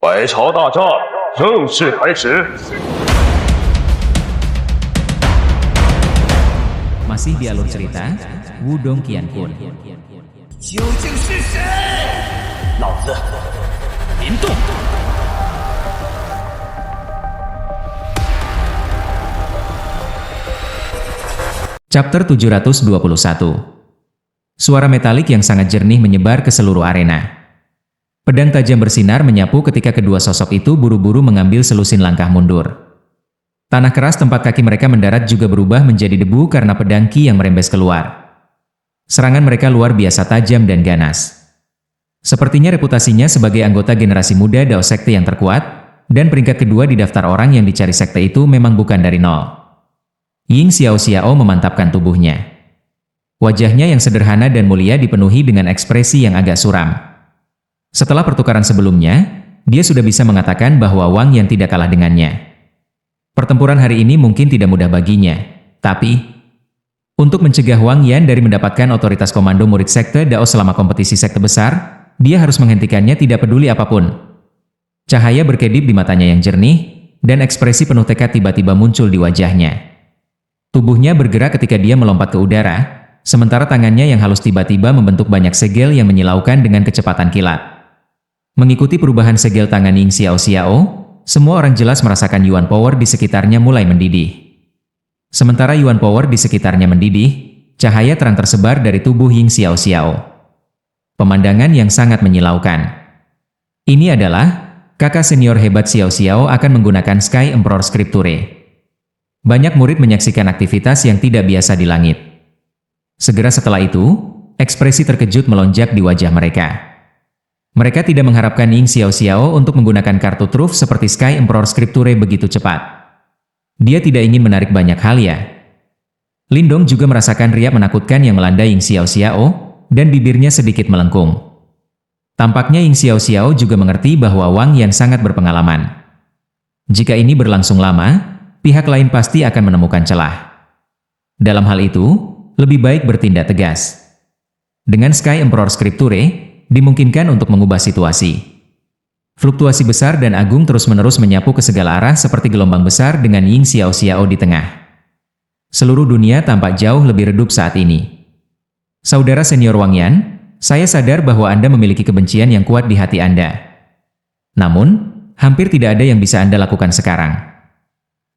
百朝大战正式开始。 Masih di alur cerita Wudong Qianpun. 究竟是谁？老子林动。 Chapter 721. Suara metalik yang sangat jernih menyebar ke seluruh arena. Pedang tajam bersinar menyapu ketika kedua sosok itu buru-buru mengambil selusin langkah mundur. Tanah keras tempat kaki mereka mendarat juga berubah menjadi debu karena pedang Qi yang merembes keluar. Serangan mereka luar biasa tajam dan ganas. Sepertinya reputasinya sebagai anggota generasi muda Dao Sekte yang terkuat, dan peringkat kedua di daftar orang yang dicari sekte itu memang bukan dari nol. Ying Xiao memantapkan tubuhnya. Wajahnya yang sederhana dan mulia dipenuhi dengan ekspresi yang agak suram. Setelah pertukaran sebelumnya, dia sudah bisa mengatakan bahwa Wang Yan tidak kalah dengannya. Pertempuran hari ini mungkin tidak mudah baginya, tapi untuk mencegah Wang Yan dari mendapatkan otoritas komando murid sekte Dao selama kompetisi sekte besar, dia harus menghentikannya tidak peduli apapun. Cahaya berkedip di matanya yang jernih, dan ekspresi penuh tekad tiba-tiba muncul di wajahnya. Tubuhnya bergerak ketika dia melompat ke udara, sementara tangannya yang halus tiba-tiba membentuk banyak segel yang menyilaukan dengan kecepatan kilat. Mengikuti perubahan segel tangan Ying Xiao, semua orang jelas merasakan Yuan Power di sekitarnya mulai mendidih. Sementara Yuan Power di sekitarnya mendidih, cahaya terang tersebar dari tubuh Ying Xiao. Pemandangan yang sangat menyilaukan. Ini adalah kakak senior hebat Xiao akan menggunakan Sky Emperor Scripture. Banyak murid menyaksikan aktivitas yang tidak biasa di langit. Segera setelah itu, ekspresi terkejut melonjak di wajah mereka. Mereka tidak mengharapkan Ying Xiao untuk menggunakan kartu truf seperti Sky Emperor Scripture begitu cepat. Dia tidak ingin menarik banyak hal ya. Lindong juga merasakan riak menakutkan yang melanda Ying Xiao, dan bibirnya sedikit melengkung. Tampaknya Ying Xiao juga mengerti bahwa Wang Yan sangat berpengalaman. Jika ini berlangsung lama, pihak lain pasti akan menemukan celah. Dalam hal itu, lebih baik bertindak tegas. Dengan Sky Emperor Scripture, dimungkinkan untuk mengubah situasi. Fluktuasi besar dan agung terus-menerus menyapu ke segala arah seperti gelombang besar dengan Ying Xiao di tengah. Seluruh dunia tampak jauh lebih redup saat ini. Saudara senior Wang Yan, saya sadar bahwa Anda memiliki kebencian yang kuat di hati Anda. Namun, hampir tidak ada yang bisa Anda lakukan sekarang.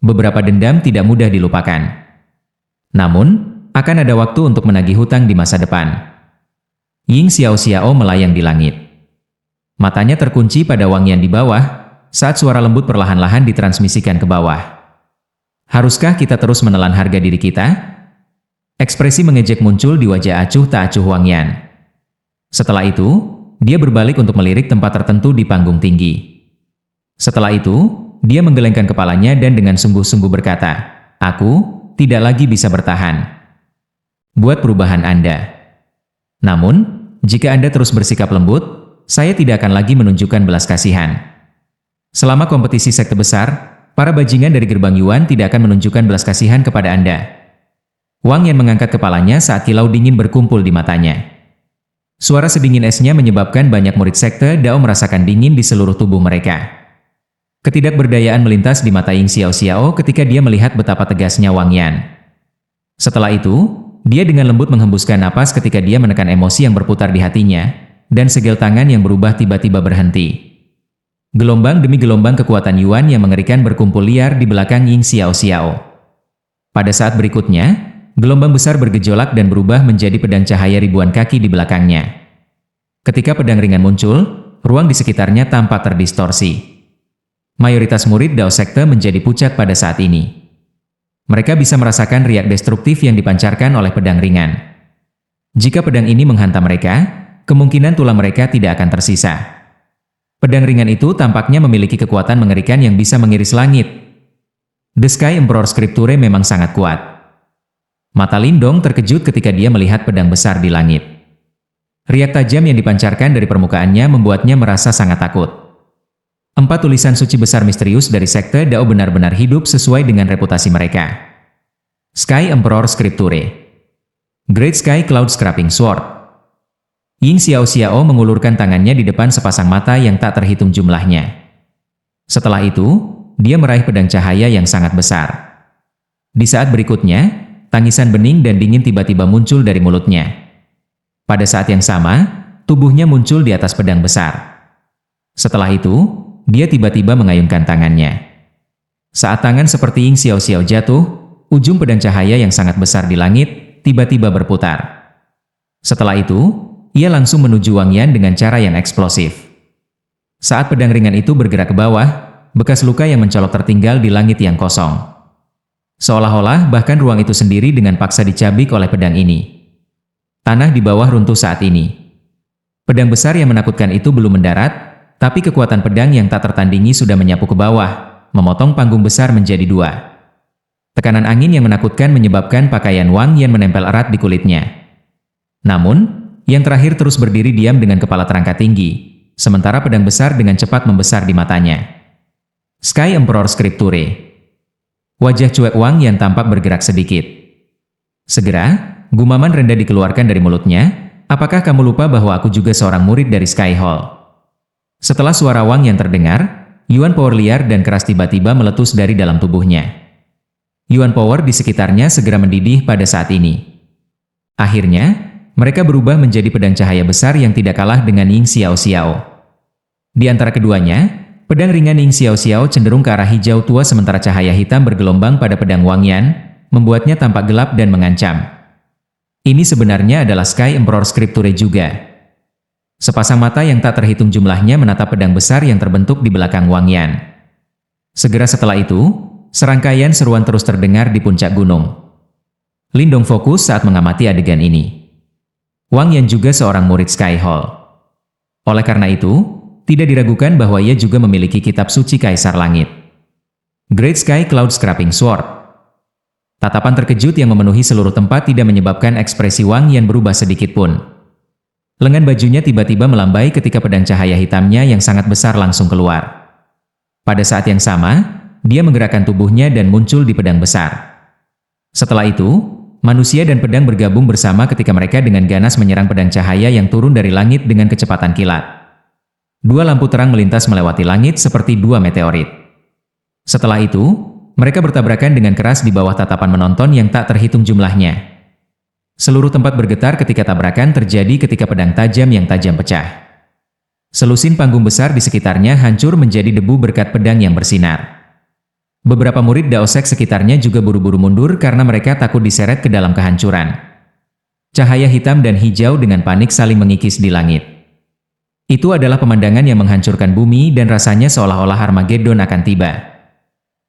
Beberapa dendam tidak mudah dilupakan. Namun, akan ada waktu untuk menagih hutang di masa depan. Ying Xiao melayang di langit. Matanya terkunci pada Wang Yan di bawah, saat suara lembut perlahan-lahan ditransmisikan ke bawah. Haruskah kita terus menelan harga diri kita? Ekspresi mengejek muncul di wajah acuh tak acuh Wang Yan. Setelah itu, dia berbalik untuk melirik tempat tertentu di panggung tinggi. Setelah itu, dia menggelengkan kepalanya dan dengan sungguh-sungguh berkata, "Aku tidak lagi bisa bertahan. Buat perubahan Anda. Namun, jika Anda terus bersikap lembut, saya tidak akan lagi menunjukkan belas kasihan. Selama kompetisi sekte besar, para bajingan dari gerbang Yuan tidak akan menunjukkan belas kasihan kepada Anda." Wang Yan mengangkat kepalanya saat kilau dingin berkumpul di matanya. Suara sedingin esnya menyebabkan banyak murid sekte Dao merasakan dingin di seluruh tubuh mereka. Ketidakberdayaan melintas di mata Ying Xiao ketika dia melihat betapa tegasnya Wang Yan. Setelah itu, dia dengan lembut menghembuskan napas ketika dia menekan emosi yang berputar di hatinya, dan segel tangan yang berubah tiba-tiba berhenti. Gelombang demi gelombang kekuatan Yuan yang mengerikan berkumpul liar di belakang Ying Xiao. Pada saat berikutnya, gelombang besar bergejolak dan berubah menjadi pedang cahaya ribuan kaki di belakangnya. Ketika pedang ringan muncul, ruang di sekitarnya tampak terdistorsi. Mayoritas murid Dao Sekte menjadi pucat pada saat ini. Mereka bisa merasakan riak destruktif yang dipancarkan oleh pedang ringan. Jika pedang ini menghantam mereka, kemungkinan tulang mereka tidak akan tersisa. Pedang ringan itu tampaknya memiliki kekuatan mengerikan yang bisa mengiris langit. The Sky Emperor Scripture memang sangat kuat. Mata Lindong terkejut ketika dia melihat pedang besar di langit. Riak tajam yang dipancarkan dari permukaannya membuatnya merasa sangat takut. 4 tulisan suci besar misterius dari sekte Dao benar-benar hidup sesuai dengan reputasi mereka. Sky Emperor Scripture, Great Sky Cloud Scraping Sword. Ying Xiao mengulurkan tangannya di depan sepasang mata yang tak terhitung jumlahnya. Setelah itu, dia meraih pedang cahaya yang sangat besar. Di saat berikutnya, tangisan bening dan dingin tiba-tiba muncul dari mulutnya. Pada saat yang sama, tubuhnya muncul di atas pedang besar. Setelah itu, dia tiba-tiba mengayunkan tangannya. Saat tangan seperti Ying Xiao jatuh, ujung pedang cahaya yang sangat besar di langit tiba-tiba berputar. Setelah itu, ia langsung menuju Wang Yan dengan cara yang eksplosif. Saat pedang ringan itu bergerak ke bawah, bekas luka yang mencolok tertinggal di langit yang kosong. Seolah-olah bahkan ruang itu sendiri dengan paksa dicabik oleh pedang ini. Tanah di bawah runtuh saat ini. Pedang besar yang menakutkan itu belum mendarat, tapi kekuatan pedang yang tak tertandingi sudah menyapu ke bawah, memotong panggung besar menjadi dua. Tekanan angin yang menakutkan menyebabkan pakaian Wang Yan menempel erat di kulitnya. Namun, yang terakhir terus berdiri diam dengan kepala terangkat tinggi, sementara pedang besar dengan cepat membesar di matanya. Sky Emperor Scripture. Wajah cuek Wang Yan tampak bergerak sedikit. Segera, gumaman rendah dikeluarkan dari mulutnya, "Apakah kamu lupa bahwa aku juga seorang murid dari Sky Hall?" Setelah suara Wang Yan terdengar, Yuan Power liar dan keras tiba-tiba meletus dari dalam tubuhnya. Yuan Power di sekitarnya segera mendidih pada saat ini. Akhirnya, mereka berubah menjadi pedang cahaya besar yang tidak kalah dengan Ying Xiao. Di antara keduanya, pedang ringan Ying Xiao cenderung ke arah hijau tua sementara cahaya hitam bergelombang pada pedang Wang Yan, membuatnya tampak gelap dan mengancam. Ini sebenarnya adalah Sky Emperor Scripture juga. Sepasang mata yang tak terhitung jumlahnya menatap pedang besar yang terbentuk di belakang Wang Yan. Segera setelah itu, serangkaian seruan terus terdengar di puncak gunung. Lindong fokus saat mengamati adegan ini. Wang Yan juga seorang murid Sky Hall. Oleh karena itu, tidak diragukan bahwa ia juga memiliki kitab suci Kaisar Langit. Great Sky Cloud Scraping Sword. Tatapan terkejut yang memenuhi seluruh tempat tidak menyebabkan ekspresi Wang Yan berubah sedikit pun. Lengan bajunya tiba-tiba melambai ketika pedang cahaya hitamnya yang sangat besar langsung keluar. Pada saat yang sama, dia menggerakkan tubuhnya dan muncul di pedang besar. Setelah itu, manusia dan pedang bergabung bersama ketika mereka dengan ganas menyerang pedang cahaya yang turun dari langit dengan kecepatan kilat. Dua lampu terang melintas melewati langit seperti dua meteorit. Setelah itu, mereka bertabrakan dengan keras di bawah tatapan menonton yang tak terhitung jumlahnya. Seluruh tempat bergetar ketika tabrakan terjadi ketika pedang tajam yang tajam pecah. Selusin panggung besar di sekitarnya hancur menjadi debu berkat pedang yang bersinar. Beberapa murid Daosek sekitarnya juga buru-buru mundur karena mereka takut diseret ke dalam kehancuran. Cahaya hitam dan hijau dengan panik saling mengikis di langit. Itu adalah pemandangan yang menghancurkan bumi dan rasanya seolah-olah Armageddon akan tiba.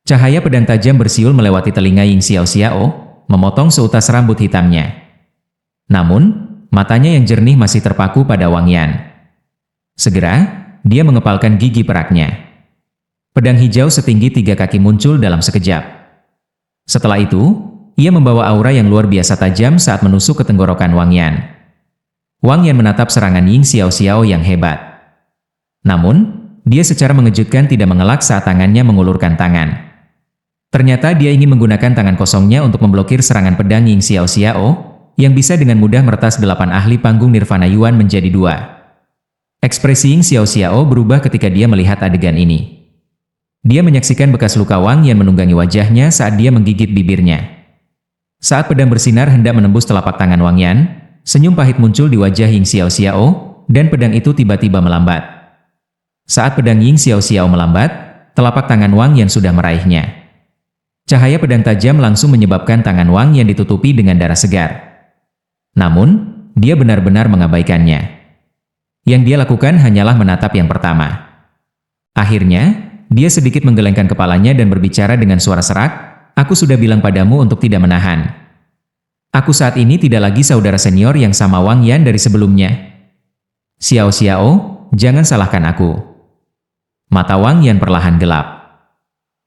Cahaya pedang tajam bersiul melewati telinga Ying Xiao, memotong seutas rambut hitamnya. Namun, matanya yang jernih masih terpaku pada Wang Yan. Segera, dia mengepalkan gigi peraknya. Pedang hijau setinggi 3 kaki muncul dalam sekejap. Setelah itu, ia membawa aura yang luar biasa tajam saat menusuk ke tenggorokan Wang Yan. Wang Yan menatap serangan Ying Xiao yang hebat. Namun, dia secara mengejutkan tidak mengelak saat tangannya mengulurkan tangan. Ternyata dia ingin menggunakan tangan kosongnya untuk memblokir serangan pedang Ying Xiao yang bisa dengan mudah meretas 8 ahli panggung Nirvana Yuan menjadi 2. Ekspresi Ying Xiao berubah ketika dia melihat adegan ini. Dia menyaksikan bekas luka Wang Yan menunggangi wajahnya saat dia menggigit bibirnya. Saat pedang bersinar hendak menembus telapak tangan Wang Yan, senyum pahit muncul di wajah Ying Xiao dan pedang itu tiba-tiba melambat. Saat pedang Ying Xiao melambat, telapak tangan Wang Yan sudah meraihnya. Cahaya pedang tajam langsung menyebabkan tangan Wang Yan ditutupi dengan darah segar. Namun, dia benar-benar mengabaikannya. Yang dia lakukan hanyalah menatap yang pertama. Akhirnya, dia sedikit menggelengkan kepalanya dan berbicara dengan suara serak, "Aku sudah bilang padamu untuk tidak menahan. Aku saat ini tidak lagi saudara senior yang sama Wang Yan dari sebelumnya. Xiao, jangan salahkan aku." Mata Wang Yan perlahan gelap.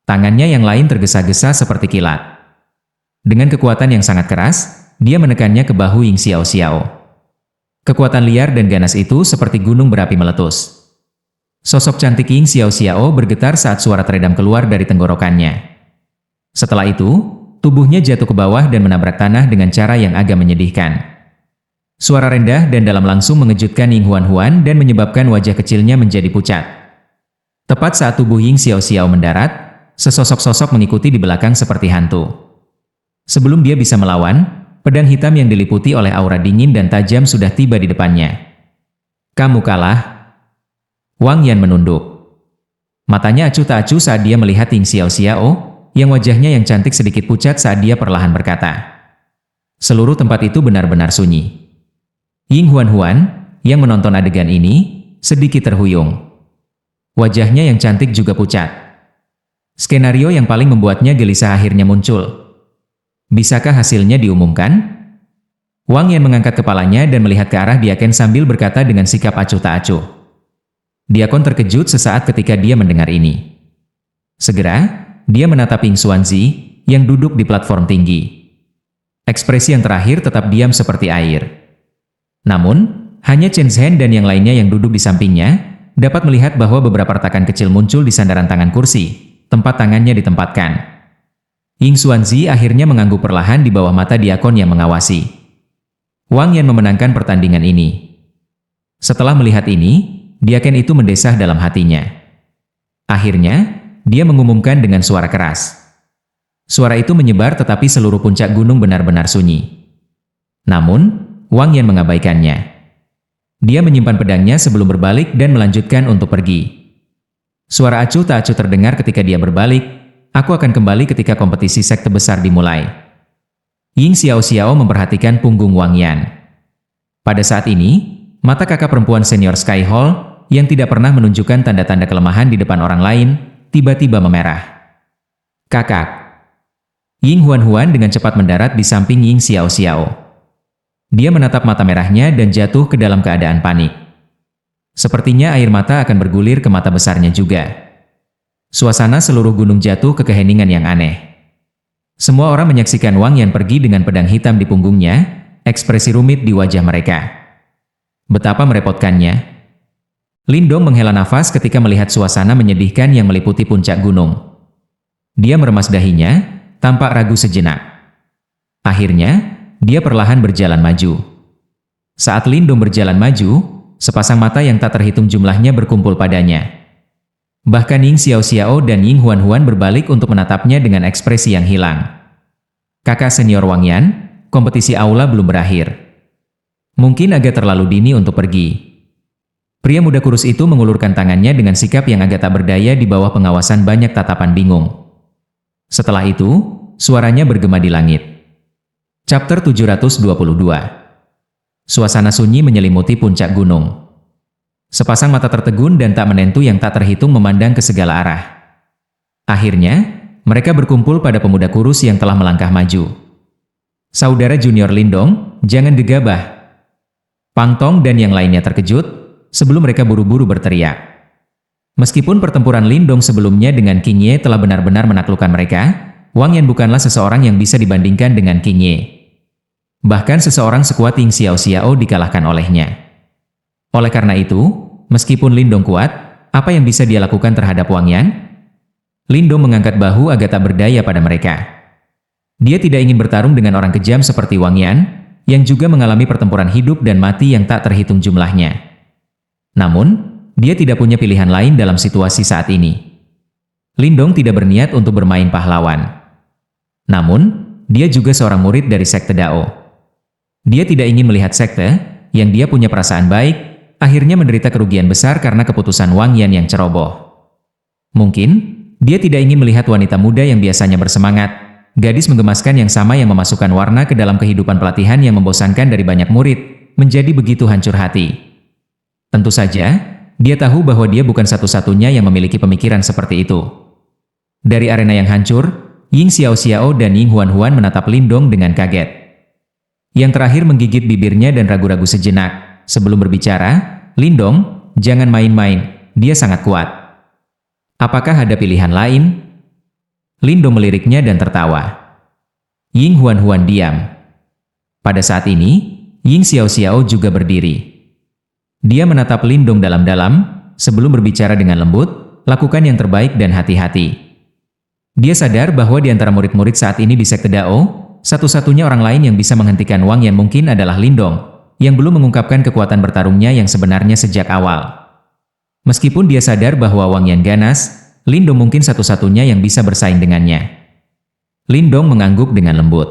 Tangannya yang lain tergesa-gesa seperti kilat. Dengan kekuatan yang sangat keras, dia menekannya ke bahu Ying Xiao. Kekuatan liar dan ganas itu seperti gunung berapi meletus. Sosok cantik Ying Xiao bergetar saat suara teredam keluar dari tenggorokannya. Setelah itu, tubuhnya jatuh ke bawah dan menabrak tanah dengan cara yang agak menyedihkan. Suara rendah dan dalam langsung mengejutkan Ying Huan dan menyebabkan wajah kecilnya menjadi pucat. Tepat saat tubuh Ying Xiaoxiao mendarat, sesosok sosok mengikuti di belakang seperti hantu. Sebelum dia bisa melawan, pedang hitam yang diliputi oleh aura dingin dan tajam sudah tiba di depannya. "Kamu kalah." Wang Yan menunduk. Matanya acuh tak acuh saat dia melihat Ying Xiaoxiao, yang wajahnya yang cantik sedikit pucat saat dia perlahan berkata. Seluruh tempat itu benar-benar sunyi. Ying Huan, yang menonton adegan ini, sedikit terhuyung. Wajahnya yang cantik juga pucat. Skenario yang paling membuatnya gelisah akhirnya muncul. Bisakah hasilnya diumumkan? Wang Yan mengangkat kepalanya dan melihat ke arah Diaken sambil berkata dengan sikap acuh tak acuh. Diakon terkejut sesaat ketika dia mendengar ini. Segera, dia menatap Ying Xuanzi, yang duduk di platform tinggi. Ekspresi yang terakhir tetap diam seperti air. Namun, hanya Chen Zhen dan yang lainnya yang duduk di sampingnya, dapat melihat bahwa beberapa retakan kecil muncul di sandaran tangan kursi, tempat tangannya ditempatkan. Ying Xuanzi akhirnya mengangguk perlahan di bawah mata Diakon yang mengawasi. Wang Yan memenangkan pertandingan ini. Setelah melihat ini, Diaken itu mendesah dalam hatinya. Akhirnya, dia mengumumkan dengan suara keras. Suara itu menyebar tetapi seluruh puncak gunung benar-benar sunyi. Namun, Wang Yan mengabaikannya. Dia menyimpan pedangnya sebelum berbalik dan melanjutkan untuk pergi. Suara acuh tak acuh terdengar ketika dia berbalik. Aku akan kembali ketika kompetisi sekte besar dimulai. Ying Xiaoxiao memperhatikan punggung Wang Yan. Pada saat ini, mata kakak perempuan senior Sky Hall, yang tidak pernah menunjukkan tanda-tanda kelemahan di depan orang lain, tiba-tiba memerah. Kakak. Ying Huan dengan cepat mendarat di samping Ying Xiaoxiao. Dia menatap mata merahnya dan jatuh ke dalam keadaan panik. Sepertinya air mata akan bergulir ke mata besarnya juga. Suasana seluruh gunung jatuh ke keheningan yang aneh. Semua orang menyaksikan Wang Yan pergi dengan pedang hitam di punggungnya, ekspresi rumit di wajah mereka. Betapa merepotkannya. Lindong menghela nafas ketika melihat suasana menyedihkan yang meliputi puncak gunung. Dia meremas dahinya, tampak ragu sejenak. Akhirnya, dia perlahan berjalan maju. Saat Lindong berjalan maju, sepasang mata yang tak terhitung jumlahnya berkumpul padanya. Bahkan Ying Xiaoxiao dan Ying Huan berbalik untuk menatapnya dengan ekspresi yang hilang. Kakak senior Wang Yan, kompetisi aula belum berakhir. Mungkin agak terlalu dini untuk pergi. Pria muda kurus itu mengulurkan tangannya dengan sikap yang agak tak berdaya di bawah pengawasan banyak tatapan bingung. Setelah itu, suaranya bergema di langit. Chapter 722. Suasana sunyi menyelimuti puncak gunung. Sepasang mata tertegun dan tak menentu yang tak terhitung memandang ke segala arah. Akhirnya, mereka berkumpul pada pemuda kurus yang telah melangkah maju. Saudara junior Lindong, jangan gegabah. Pang Tong dan yang lainnya terkejut, sebelum mereka buru-buru berteriak. Meskipun pertempuran Lindong sebelumnya dengan King Ye telah benar-benar menaklukkan mereka, Wang Yan bukanlah seseorang yang bisa dibandingkan dengan King Ye. Bahkan seseorang sekuat Ying Xiaoxiao dikalahkan olehnya. Oleh karena itu, meskipun Lindong kuat, apa yang bisa dia lakukan terhadap Wang Yan? Lindong mengangkat bahu agak tak berdaya pada mereka. Dia tidak ingin bertarung dengan orang kejam seperti Wang Yan, yang juga mengalami pertempuran hidup dan mati yang tak terhitung jumlahnya. Namun, dia tidak punya pilihan lain dalam situasi saat ini. Lindong tidak berniat untuk bermain pahlawan. Namun, dia juga seorang murid dari sekte Dao. Dia tidak ingin melihat sekte, yang dia punya perasaan baik, akhirnya menderita kerugian besar karena keputusan Wang Yan yang ceroboh. Mungkin, dia tidak ingin melihat wanita muda yang biasanya bersemangat, gadis menggemaskan yang sama yang memasukkan warna ke dalam kehidupan pelatihan yang membosankan dari banyak murid, menjadi begitu hancur hati. Tentu saja, dia tahu bahwa dia bukan satu-satunya yang memiliki pemikiran seperti itu. Dari arena yang hancur, Ying Xiaoxiao dan Ying Huan menatap Lindong dengan kaget. Yang terakhir menggigit bibirnya dan ragu-ragu sejenak. Sebelum berbicara, Lindong, jangan main-main, dia sangat kuat. Apakah ada pilihan lain? Lindong meliriknya dan tertawa. Ying Huan diam. Pada saat ini, Ying Xiaoxiao juga berdiri. Dia menatap Lindong dalam-dalam, sebelum berbicara dengan lembut, lakukan yang terbaik dan hati-hati. Dia sadar bahwa di antara murid-murid saat ini di sekte Dao, satu-satunya orang lain yang bisa menghentikan Wang Yan mungkin adalah Lindong, yang belum mengungkapkan kekuatan bertarungnya yang sebenarnya sejak awal. Meskipun dia sadar bahwa Wang Yan ganas, Lindong mungkin satu-satunya yang bisa bersaing dengannya. Lindong mengangguk dengan lembut.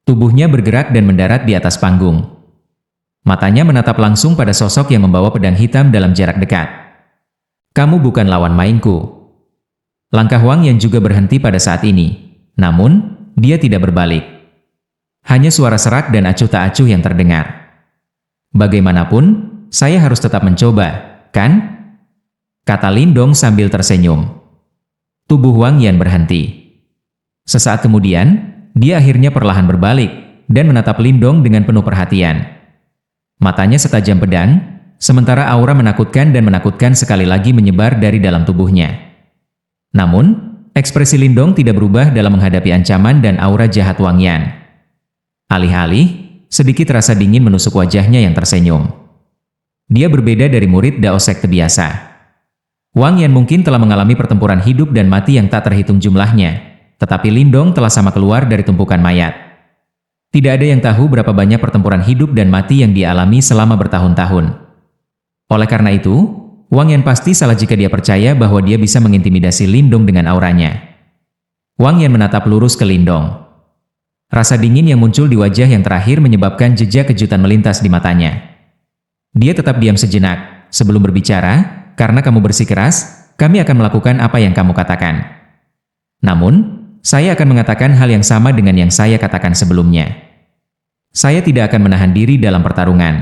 Tubuhnya bergerak dan mendarat di atas panggung. Matanya menatap langsung pada sosok yang membawa pedang hitam dalam jarak dekat. Kamu bukan lawan mainku. Langkah Wang Yan juga berhenti pada saat ini. Namun, dia tidak berbalik. Hanya suara serak dan acuh tak acuh yang terdengar. Bagaimanapun, saya harus tetap mencoba, kan? Kata Lindong sambil tersenyum. Tubuh Wang Yan berhenti. Sesaat kemudian, dia akhirnya perlahan berbalik dan menatap Lindong dengan penuh perhatian. Matanya setajam pedang, sementara aura menakutkan dan menakutkan sekali lagi menyebar dari dalam tubuhnya. Namun, ekspresi Lindong tidak berubah dalam menghadapi ancaman dan aura jahat Wang Yan. Alih-alih, sedikit rasa dingin menusuk wajahnya yang tersenyum. Dia berbeda dari murid Dao Sekte biasa. Wang Yan mungkin telah mengalami pertempuran hidup dan mati yang tak terhitung jumlahnya, tetapi Lindong telah sama keluar dari tumpukan mayat. Tidak ada yang tahu berapa banyak pertempuran hidup dan mati yang dia alami selama bertahun-tahun. Oleh karena itu, Wang Yan pasti salah jika dia percaya bahwa dia bisa mengintimidasi Lindong dengan auranya. Wang Yan menatap lurus ke Lindong. Rasa dingin yang muncul di wajah yang terakhir menyebabkan jejak kejutan melintas di matanya. Dia tetap diam sejenak, sebelum berbicara, karena kamu bersikeras, kami akan melakukan apa yang kamu katakan. Namun, saya akan mengatakan hal yang sama dengan yang saya katakan sebelumnya. Saya tidak akan menahan diri dalam pertarungan.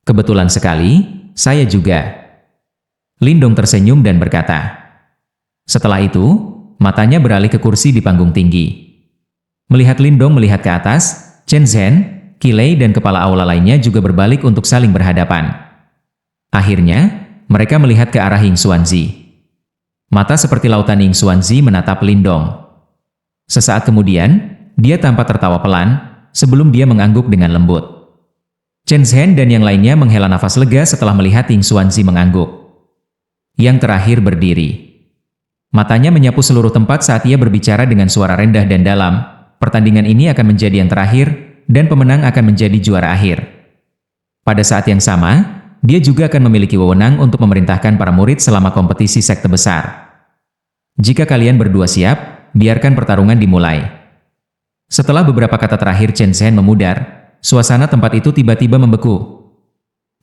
Kebetulan sekali, saya juga. Lindong tersenyum dan berkata. Setelah itu, matanya beralih ke kursi di panggung tinggi. Melihat Lindong melihat ke atas, Chen Zhen, Qi Lei dan kepala aula lainnya juga berbalik untuk saling berhadapan. Akhirnya, mereka melihat ke arah Ying Xuanzi. Mata seperti lautan Ying Xuanzi menatap Lindong. Sesaat kemudian, dia tampak tertawa pelan, sebelum dia mengangguk dengan lembut. Chen Zhen dan yang lainnya menghela nafas lega setelah melihat Ying Xuanzi mengangguk. Yang terakhir berdiri. Matanya menyapu seluruh tempat saat ia berbicara dengan suara rendah dan dalam. Pertandingan ini akan menjadi yang terakhir, dan pemenang akan menjadi juara akhir. Pada saat yang sama, dia juga akan memiliki wewenang untuk memerintahkan para murid selama kompetisi sekte besar. Jika kalian berdua siap, biarkan pertarungan dimulai. Setelah beberapa kata terakhir Chen Zhen memudar, suasana tempat itu tiba-tiba membeku.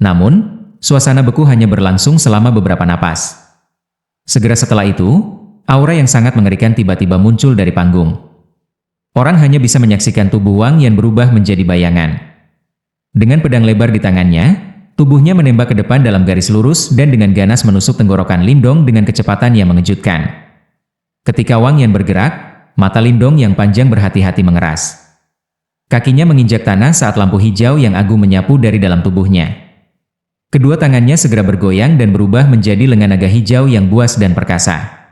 Namun, suasana beku hanya berlangsung selama beberapa napas. Segera setelah itu, aura yang sangat mengerikan tiba-tiba muncul dari panggung. Orang hanya bisa menyaksikan tubuh Wang Yan berubah menjadi bayangan. Dengan pedang lebar di tangannya, tubuhnya menembak ke depan dalam garis lurus dan dengan ganas menusuk tenggorokan Lindong dengan kecepatan yang mengejutkan. Ketika Wang Yan bergerak, mata Lindong yang panjang berhati-hati mengeras. Kakinya menginjak tanah saat lampu hijau yang agung menyapu dari dalam tubuhnya. Kedua tangannya segera bergoyang dan berubah menjadi lengan naga hijau yang buas dan perkasa.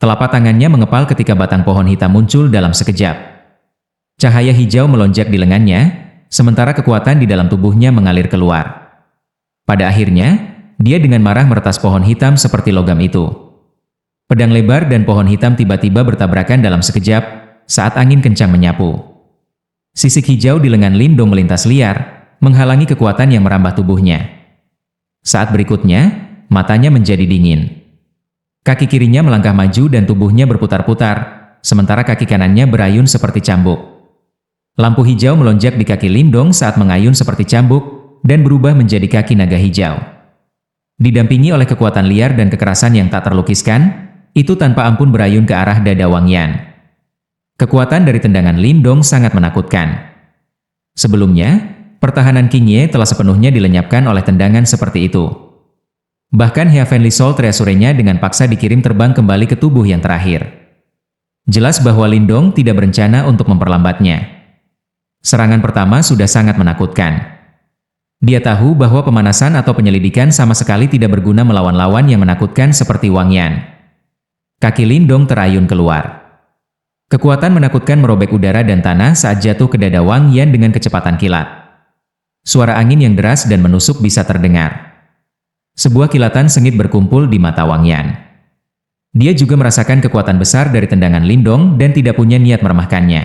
Telapak tangannya mengepal ketika batang pohon hitam muncul dalam sekejap. Cahaya hijau melonjak di lengannya, sementara kekuatan di dalam tubuhnya mengalir keluar. Pada akhirnya, dia dengan marah meretas pohon hitam seperti logam itu. Pedang lebar dan pohon hitam tiba-tiba bertabrakan dalam sekejap, saat angin kencang menyapu. Sisik hijau di lengan Lindong melintas liar, menghalangi kekuatan yang merambah tubuhnya. Saat berikutnya, matanya menjadi dingin. Kaki kirinya melangkah maju dan tubuhnya berputar-putar, sementara kaki kanannya berayun seperti cambuk. Lampu hijau melonjak di kaki Lindong saat mengayun seperti cambuk, dan berubah menjadi kaki naga hijau. Didampingi oleh kekuatan liar dan kekerasan yang tak terlukiskan, itu tanpa ampun berayun ke arah dada Wang Yan. Kekuatan dari tendangan Lindong sangat menakutkan. Sebelumnya, pertahanan King Ye telah sepenuhnya dilenyapkan oleh tendangan seperti itu. Bahkan Heavenly Soul Treasure-nya dengan paksa dikirim terbang kembali ke tubuh yang terakhir. Jelas bahwa Lindong tidak berencana untuk memperlambatnya. Serangan pertama sudah sangat menakutkan. Dia tahu bahwa pemanasan atau penyelidikan sama sekali tidak berguna melawan lawan yang menakutkan seperti Wang Yan. Kaki Lindong terayun keluar. Kekuatan menakutkan merobek udara dan tanah saat jatuh ke dada Wang Yan dengan kecepatan kilat. Suara angin yang deras dan menusuk bisa terdengar. Sebuah kilatan sengit berkumpul di mata Wang Yan. Dia juga merasakan kekuatan besar dari tendangan Lindong dan tidak punya niat meremehkannya.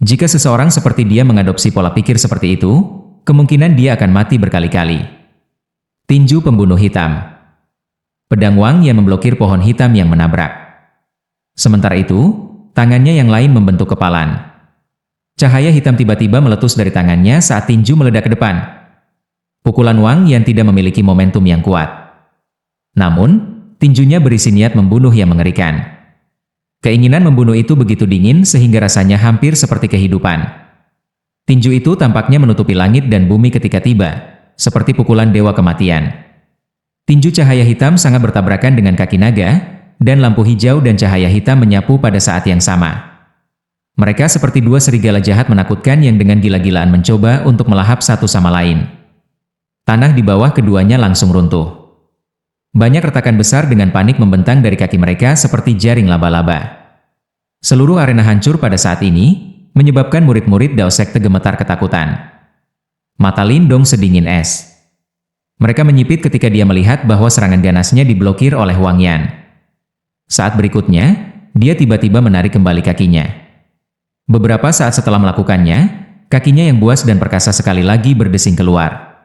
Jika seseorang seperti dia mengadopsi pola pikir seperti itu, kemungkinan dia akan mati berkali-kali. Tinju pembunuh hitam. Pedang Wang Yan memblokir pohon hitam yang menabrak. Sementara itu, tangannya yang lain membentuk kepalan. Cahaya hitam tiba-tiba meletus dari tangannya saat tinju meledak ke depan. Pukulan Wang Yan tidak memiliki momentum yang kuat. Namun, tinjunya berisi niat membunuh yang mengerikan. Keinginan membunuh itu begitu dingin sehingga rasanya hampir seperti kehidupan. Tinju itu tampaknya menutupi langit dan bumi ketika tiba, seperti pukulan dewa kematian. Tinju cahaya hitam sangat bertabrakan dengan kaki naga, dan lampu hijau dan cahaya hitam menyapu pada saat yang sama. Mereka seperti dua serigala jahat menakutkan yang dengan gila-gilaan mencoba untuk melahap satu sama lain. Tanah di bawah keduanya langsung runtuh. Banyak retakan besar dengan panik membentang dari kaki mereka seperti jaring laba-laba. Seluruh arena hancur pada saat ini, menyebabkan murid-murid Dao Sekte gemetar ketakutan. Mata Lindong sedingin es. Mereka menyipit ketika dia melihat bahwa serangan ganasnya diblokir oleh Wang Yan. Saat berikutnya, dia tiba-tiba menarik kembali kakinya. Beberapa saat setelah melakukannya, kakinya yang buas dan perkasa sekali lagi berdesing keluar.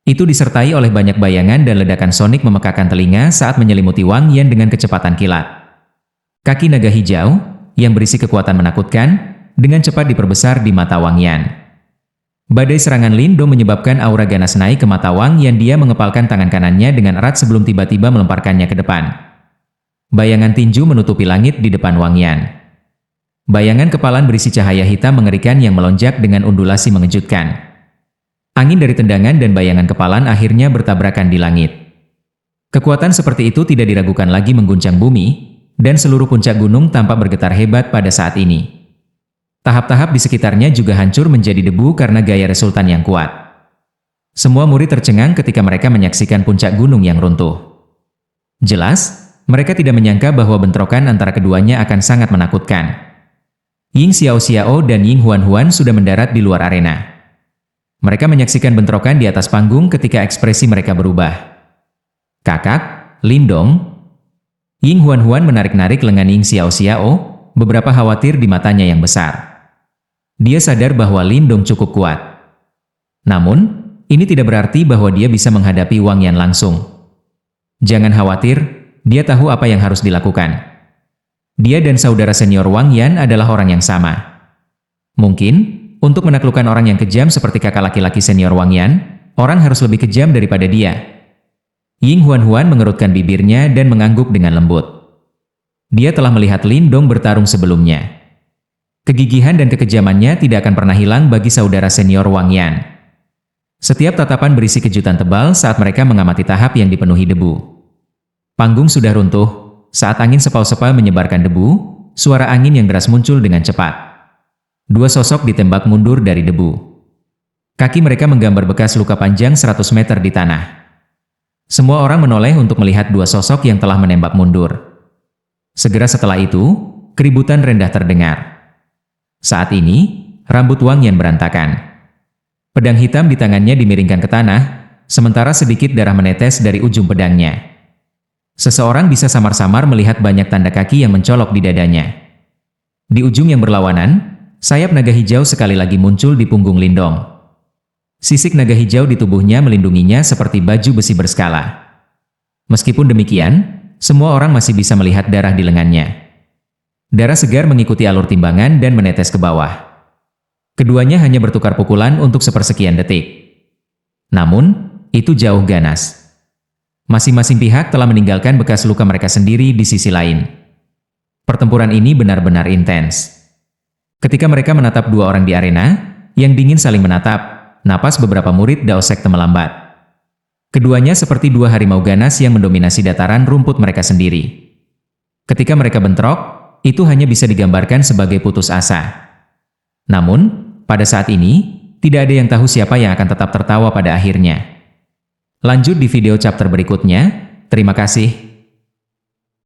Itu disertai oleh banyak bayangan dan ledakan sonik memekakan telinga saat menyelimuti Wang Yan dengan kecepatan kilat. Kaki naga hijau, yang berisi kekuatan menakutkan, dengan cepat diperbesar di mata Wang Yan. Badai serangan Lindong menyebabkan aura ganas naik ke mata Wang Yan. Dia mengepalkan tangan kanannya dengan erat sebelum tiba-tiba melemparkannya ke depan. Bayangan tinju menutupi langit di depan Wang Yan. Bayangan kepalan berisi cahaya hitam mengerikan yang melonjak dengan undulasi mengejutkan. Angin dari tendangan dan bayangan kepalan akhirnya bertabrakan di langit. Kekuatan seperti itu tidak diragukan lagi mengguncang bumi, dan seluruh puncak gunung tampak bergetar hebat pada saat ini. Tahap-tahap di sekitarnya juga hancur menjadi debu karena gaya resultan yang kuat. Semua murid tercengang ketika mereka menyaksikan puncak gunung yang runtuh. Jelas, mereka tidak menyangka bahwa bentrokan antara keduanya akan sangat menakutkan. Ying Xiao dan Ying Huan sudah mendarat di luar arena. Mereka menyaksikan bentrokan di atas panggung ketika ekspresi mereka berubah. Kakak, Lindong. Ying Huan menarik-narik lengan Ying Xiao, beberapa khawatir di matanya yang besar. Dia sadar bahwa Lindong cukup kuat. Namun, ini tidak berarti bahwa dia bisa menghadapi Wang Yan langsung. Jangan khawatir, dia tahu apa yang harus dilakukan. Dia dan saudara senior Wang Yan adalah orang yang sama. Mungkin, untuk menaklukkan orang yang kejam seperti kakak laki-laki senior Wang Yan, orang harus lebih kejam daripada dia. Ying Huan mengerutkan bibirnya dan mengangguk dengan lembut. Dia telah melihat Lindong bertarung sebelumnya. Kegigihan dan kekejamannya tidak akan pernah hilang bagi saudara senior Wang Yan. Setiap tatapan berisi kejutan tebal saat mereka mengamati tahap yang dipenuhi debu. Panggung sudah runtuh, saat angin sepau-sepau menyebarkan debu, suara angin yang deras muncul dengan cepat. Dua sosok ditembak mundur dari debu. Kaki mereka menggambar bekas luka panjang 100 meter di tanah. Semua orang menoleh untuk melihat dua sosok yang telah menembak mundur. Segera setelah itu, keributan rendah terdengar. Saat ini, rambut Wang Yan berantakan. Pedang hitam di tangannya dimiringkan ke tanah, sementara sedikit darah menetes dari ujung pedangnya. Seseorang bisa samar-samar melihat banyak tanda kaki yang mencolok di dadanya. Di ujung yang berlawanan, sayap naga hijau sekali lagi muncul di punggung Lindong. Sisik naga hijau di tubuhnya melindunginya seperti baju besi berskala. Meskipun demikian, semua orang masih bisa melihat darah di lengannya. Darah segar mengikuti alur timbangan dan menetes ke bawah. Keduanya hanya bertukar pukulan untuk sepersekian detik. Namun, itu jauh ganas. Masing-masing pihak telah meninggalkan bekas luka mereka sendiri di sisi lain. Pertempuran ini benar-benar intens. Ketika mereka menatap dua orang di arena, yang dingin saling menatap, napas beberapa murid Dao Sekte melambat. Keduanya seperti dua harimau ganas yang mendominasi dataran rumput mereka sendiri. Ketika mereka bentrok, itu hanya bisa digambarkan sebagai putus asa. Namun, pada saat ini, tidak ada yang tahu siapa yang akan tetap tertawa pada akhirnya. Lanjut di video chapter berikutnya. Terima kasih.